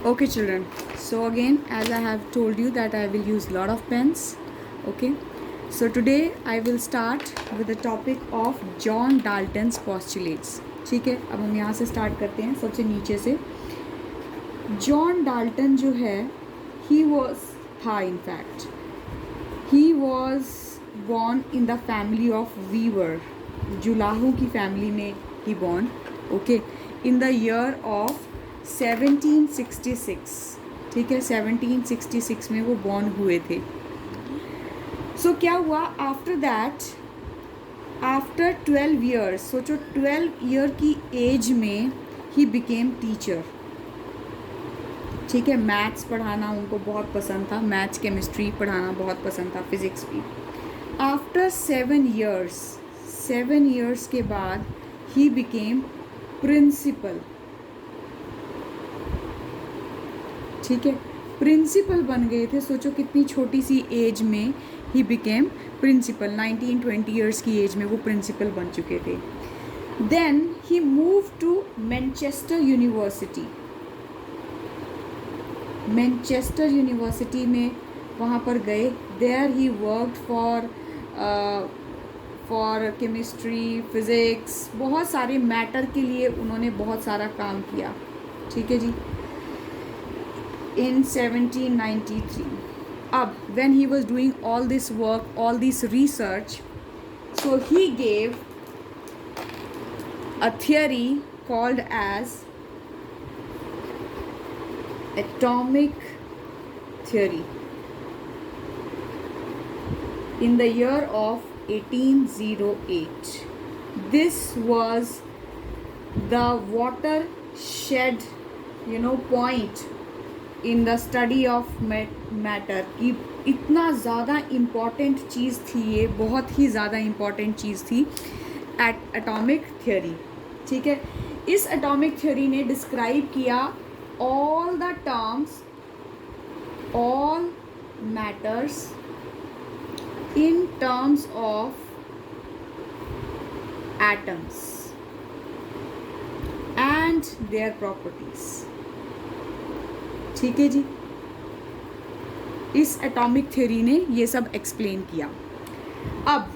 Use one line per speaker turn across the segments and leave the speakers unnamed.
Okay children, so again as I have told you that I will use lot of pens. Okay, so today I will start with the topic of John Dalton's postulates. ठीक है, अब हम यहाँ से start करते हैं सबसे नीचे से. जॉन डाल्टन जो है he was born in the family of weaver. जुलाहों की फैमिली में he born. Okay, in the year of 1766. ठीक है, 1766 में वो बॉर्न हुए थे. सो क्या हुआ आफ्टर दैट, आफ्टर 12 ईयर्स, सोचो 12 ईयर की एज में ही बिकेम टीचर. ठीक है, मैथ्स पढ़ाना उनको बहुत पसंद था, मैथ्स केमिस्ट्री पढ़ाना बहुत पसंद था, फिज़िक्स भी. आफ्टर 7 ईयर्स के बाद ही बिकेम प्रिंसिपल. ठीक है, प्रिंसिपल बन गए थे. सोचो कितनी छोटी सी एज में ही बिकेम प्रिंसिपल. 19-20 ईयर्स की एज में वो प्रिंसिपल बन चुके थे. Then he move to Manchester University. Manchester University में वहाँ पर गए. There he worked for chemistry, physics, बहुत सारे मैटर के लिए उन्होंने बहुत सारा काम किया. ठीक है जी. In 1793. When he was doing all this work, all this research, so he gave a theory called as atomic theory in the year of 1808. This was the watershed, point in the study of matter. कि इतना ज़्यादा important चीज़ थी ये, बहुत ही ज़्यादा important चीज़ थी atomic theory. ठीक है, इस एटॉमिक थ्योरी ने डिस्क्राइब किया all the terms, all matters in terms of atoms and their properties. ठीक है जी, इस एटॉमिक थ्योरी ने ये सब एक्सप्लेन किया. अब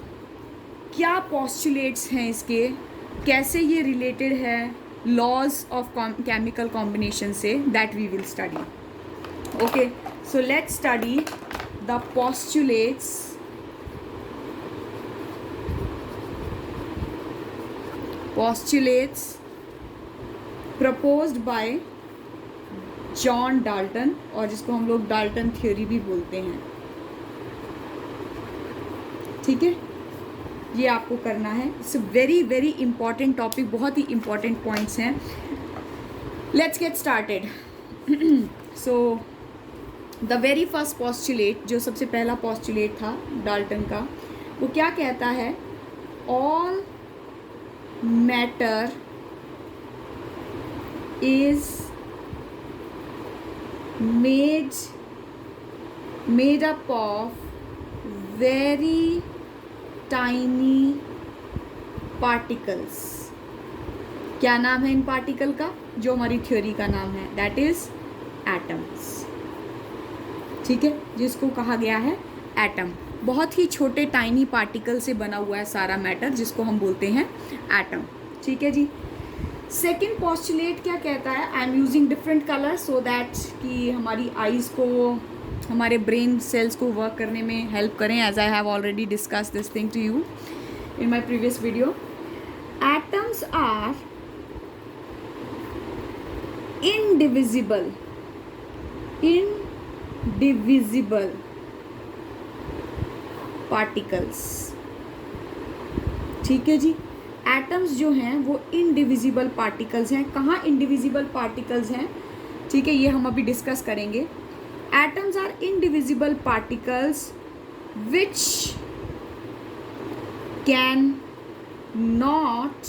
क्या पोस्टुलेट्स हैं इसके, कैसे ये रिलेटेड है लॉज ऑफ केमिकल कॉम्बिनेशन से, that we will study. Okay, so let's study the postulates. Postulates proposed by John Dalton, और जिसको हम लोग डाल्टन थ्योरी भी बोलते हैं. ठीक है, ये आपको करना है. It's very very important topic, बहुत ही इंपॉर्टेंट पॉइंट्स हैं. Let's get started. So the very first postulate, जो सबसे पहला पोस्टुलेट था डाल्टन का, वो क्या कहता है? All matter is made up of very tiny particles. क्या नाम है इन पार्टिकल का, जो हमारी थ्योरी का नाम है? That is atoms. ठीक है, जिसको कहा गया है एटम. बहुत ही छोटे टाइनी पार्टिकल से बना हुआ है सारा मैटर, जिसको हम बोलते हैं एटम. ठीक है जी. सेकेंड पोस्टुलेट क्या कहता है? I am using different colour so that कि हमारी आइज़ को, हमारे ब्रेन सेल्स को वर्क करने में हेल्प करें, as I have already discuss this thing to you in my previous video. Atoms are indivisible particles. ठीक है जी. एटम्स जो हैं वो इनडिविजिबल पार्टिकल्स हैं. कहाँ इनडिविजिबल पार्टिकल्स हैं? ठीक है, ये हम अभी डिस्कस करेंगे. Atoms are indivisible particles which can not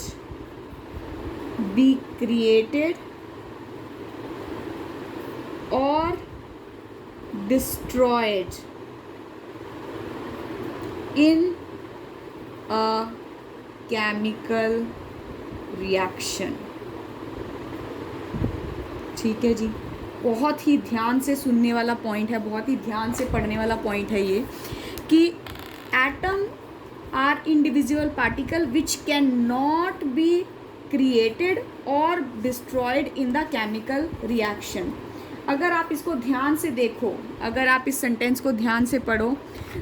be created और destroyed in a chemical reaction. ठीक है जी. बहुत ही ध्यान से सुनने वाला पॉइंट है, बहुत ही ध्यान से पढ़ने वाला पॉइंट है ये, कि atom are individual particle which can not be created और destroyed in the chemical reaction. अगर आप इसको ध्यान से देखो, अगर आप इस सेंटेंस को ध्यान से पढ़ो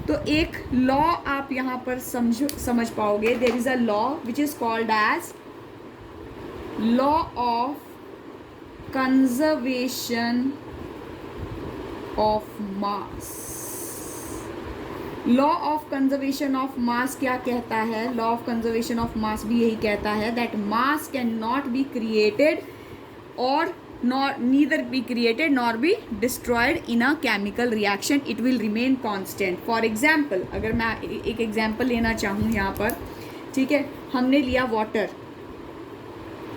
तो एक लॉ आप यहाँ पर समझ पाओगे। There is a law which is called as law of conservation of mass. Law of conservation of mass क्या कहता है? Law of conservation of mass भी यही कहता है that mass can not be created और neither be created nor be destroyed in a chemical reaction, it will remain constant. For example, अगर मैं एक एग्जाम्पल लेना चाहूँ यहाँ पर, ठीक है, हमने लिया वाटर,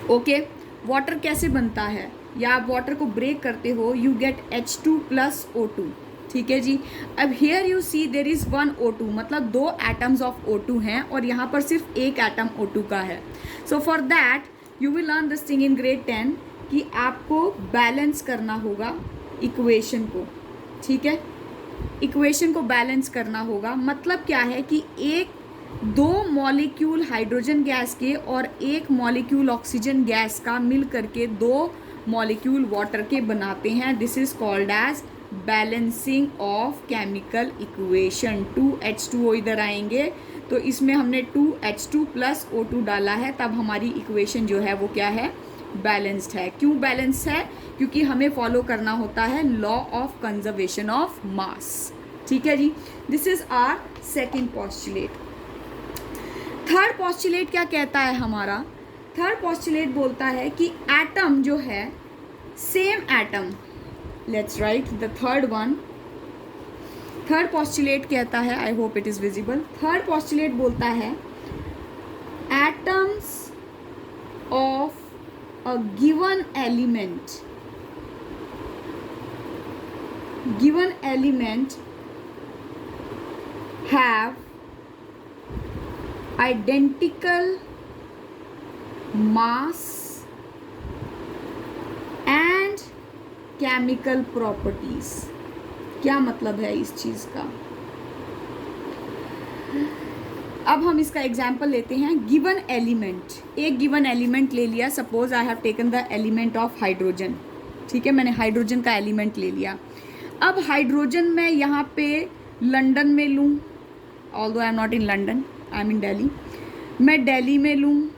ओके, वाटर कैसे बनता है, या आप वाटर को ब्रेक करते हो, you get H2 plus O2, ठीक है जी। अब here you see there is one O2, मतलब 2 एटम्स ऑफ O2 हैं और यहाँ पर सिर्फ एक एटम O2 का है। So for that you will learn this thing in grade 10 कि आपको बैलेंस करना होगा इक्वेशन को, ठीक है, इक्वेशन को बैलेंस करना होगा। मतलब क्या है कि 2 मॉलिक्यूल हाइड्रोजन गैस के और 1 मॉलिक्यूल ऑक्सीजन गैस का मिल करके 2 मॉलिक्यूल वाटर के बनाते हैं। This is called as balancing of chemical equation. 2H2O इधर आएंगे तो इसमें हमने 2H2 प्लस O2 डाला है, तब हमारी इक्वेशन जो है वो क्या है? बैलेंस्ड है। क्यों बैलेंस्ड है? क्योंकि हमें फॉलो करना होता है law of conservation of mass, ठीक है जी। This is our second postulate. Third postulate क्या कहता है हमारा? थर्ड पोस्टुलेट बोलता है कि एटम जो है, same atom, let's write the third one. Third postulate कहता है, I hope it is visible, third postulate बोलता है atoms of a given element have identical mass and chemical properties। क्या मतलब है इस चीज का? अब हम इसका एग्जाम्पल लेते हैं। गिवन एलिमेंट, एक गिवन एलिमेंट ले लिया, suppose I have taken the element of hydrogen, ठीक है, मैंने हाइड्रोजन का एलिमेंट ले लिया। अब हाइड्रोजन मैं यहाँ पे लंदन में लूँ, although I am not in London, I am in Delhi, मैं दिल्ली में लूँ,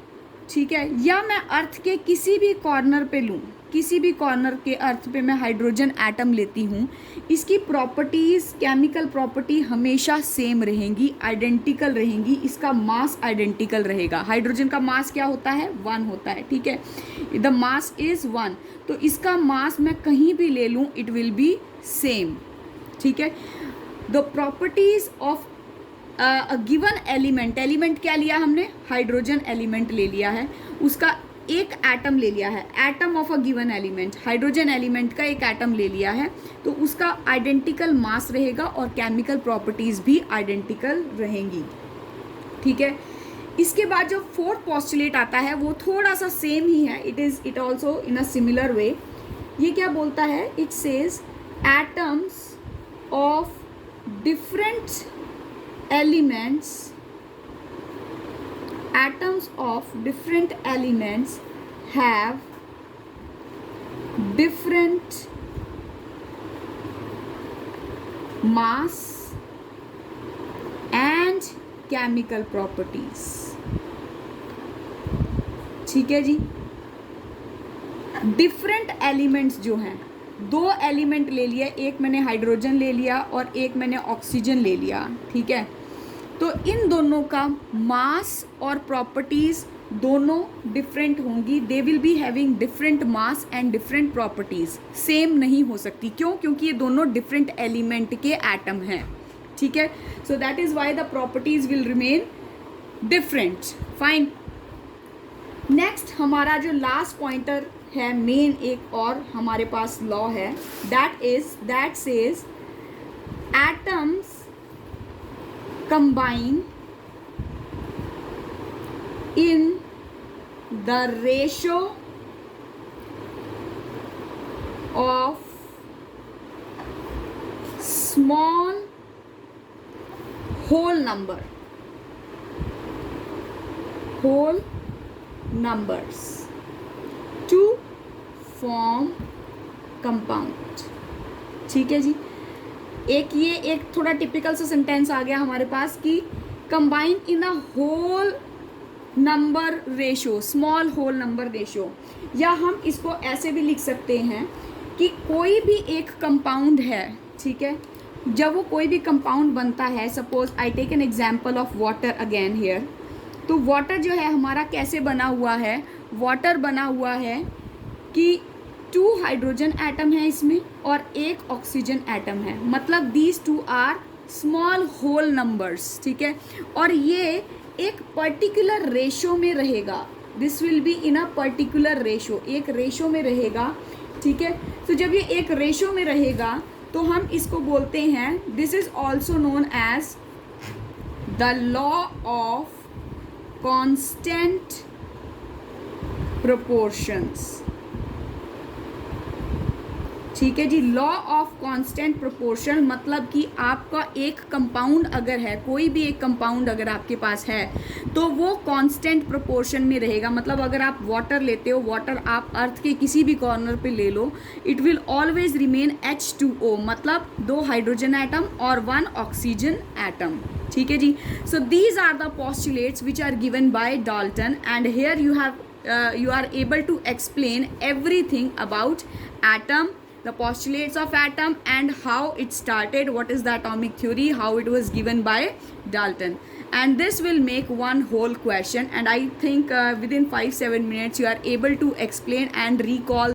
ठीक है, या मैं अर्थ के किसी भी कॉर्नर पे लूँ, किसी भी कॉर्नर के अर्थ पे मैं हाइड्रोजन एटम लेती हूँ, इसकी प्रॉपर्टीज़, केमिकल प्रॉपर्टी हमेशा सेम रहेंगी, आइडेंटिकल रहेंगी, इसका मास आइडेंटिकल रहेगा। हाइड्रोजन का मास क्या होता है? 1 होता है, ठीक है, द मास इज़ 1, तो इसका मास मैं कहीं भी ले लूँ इट विल बी सेम, ठीक है। The properties of a given element, element क्या लिया हमने? हाइड्रोजन एलिमेंट ले लिया है, उसका एक एटम ले लिया है, atom of a given element, hydrogen element का एक एटम ले लिया है, तो उसका आइडेंटिकल मास रहेगा और केमिकल प्रॉपर्टीज भी आइडेंटिकल रहेंगी, ठीक है। इसके बाद जो फोर्थ पोस्टुलेट आता है वो थोड़ा सा सेम ही है, it also in a similar way. ये क्या बोलता है? It says atoms of different elements have different mass and chemical properties, ठीक है जी। डिफरेंट एलिमेंट्स जो हैं, 2 एलिमेंट ले लिए, एक मैंने हाइड्रोजन ले लिया और एक मैंने ऑक्सीजन ले लिया, ठीक है, तो इन दोनों का मास और प्रॉपर्टीज़ दोनों डिफरेंट होंगी। They will be having different mass and different properties, same नहीं हो सकती। क्यों? क्योंकि ये दोनों डिफरेंट एलिमेंट के एटम हैं, ठीक है। So that is why the properties will remain different. Fine. Next हमारा जो लास्ट पॉइंटर है, मेन एक और हमारे पास लॉ है, that says atoms combine in the ratio of small whole numbers to form compound। ठीक है जी, एक थोड़ा टिपिकल सा सेंटेंस आ गया हमारे पास कि combine in a whole number ratio, small whole number ratio. या हम इसको ऐसे भी लिख सकते हैं कि कोई भी एक कंपाउंड है, ठीक है, जब वो कोई भी कंपाउंड बनता है, suppose I take an example of water again here. तो वाटर जो है हमारा कैसे बना हुआ है, वाटर बना हुआ है कि 2 हाइड्रोजन एटम है इसमें और 1 ऑक्सीजन एटम है, मतलब these 2 are small whole numbers. ठीक है, और ये एक पर्टिकुलर रेशो में रहेगा, this will be in a particular ratio, एक रेशो में रहेगा। ठीक है, तो जब ये एक रेशो में रहेगा तो हम इसको बोलते हैं, this is also known as the law of constant proportions. ठीक है जी, लॉ ऑफ कांस्टेंट प्रोपोर्शन मतलब कि आपका एक कंपाउंड अगर है, कोई भी एक कंपाउंड अगर आपके पास है तो वो कांस्टेंट प्रोपोर्शन में रहेगा। मतलब अगर आप वाटर लेते हो, वाटर आप अर्थ के किसी भी कॉर्नर पे ले लो, it will always remain H2O, मतलब 2 हाइड्रोजन एटम और 1 ऑक्सीजन एटम। ठीक है जी, so these are the postulates which are given by Dalton and here you are able to explain everything about atom, the postulates of atom and how it started, what is the atomic theory, how it was given by Dalton, and this will make one whole question, and I think within 5-7 minutes you are able to explain and recall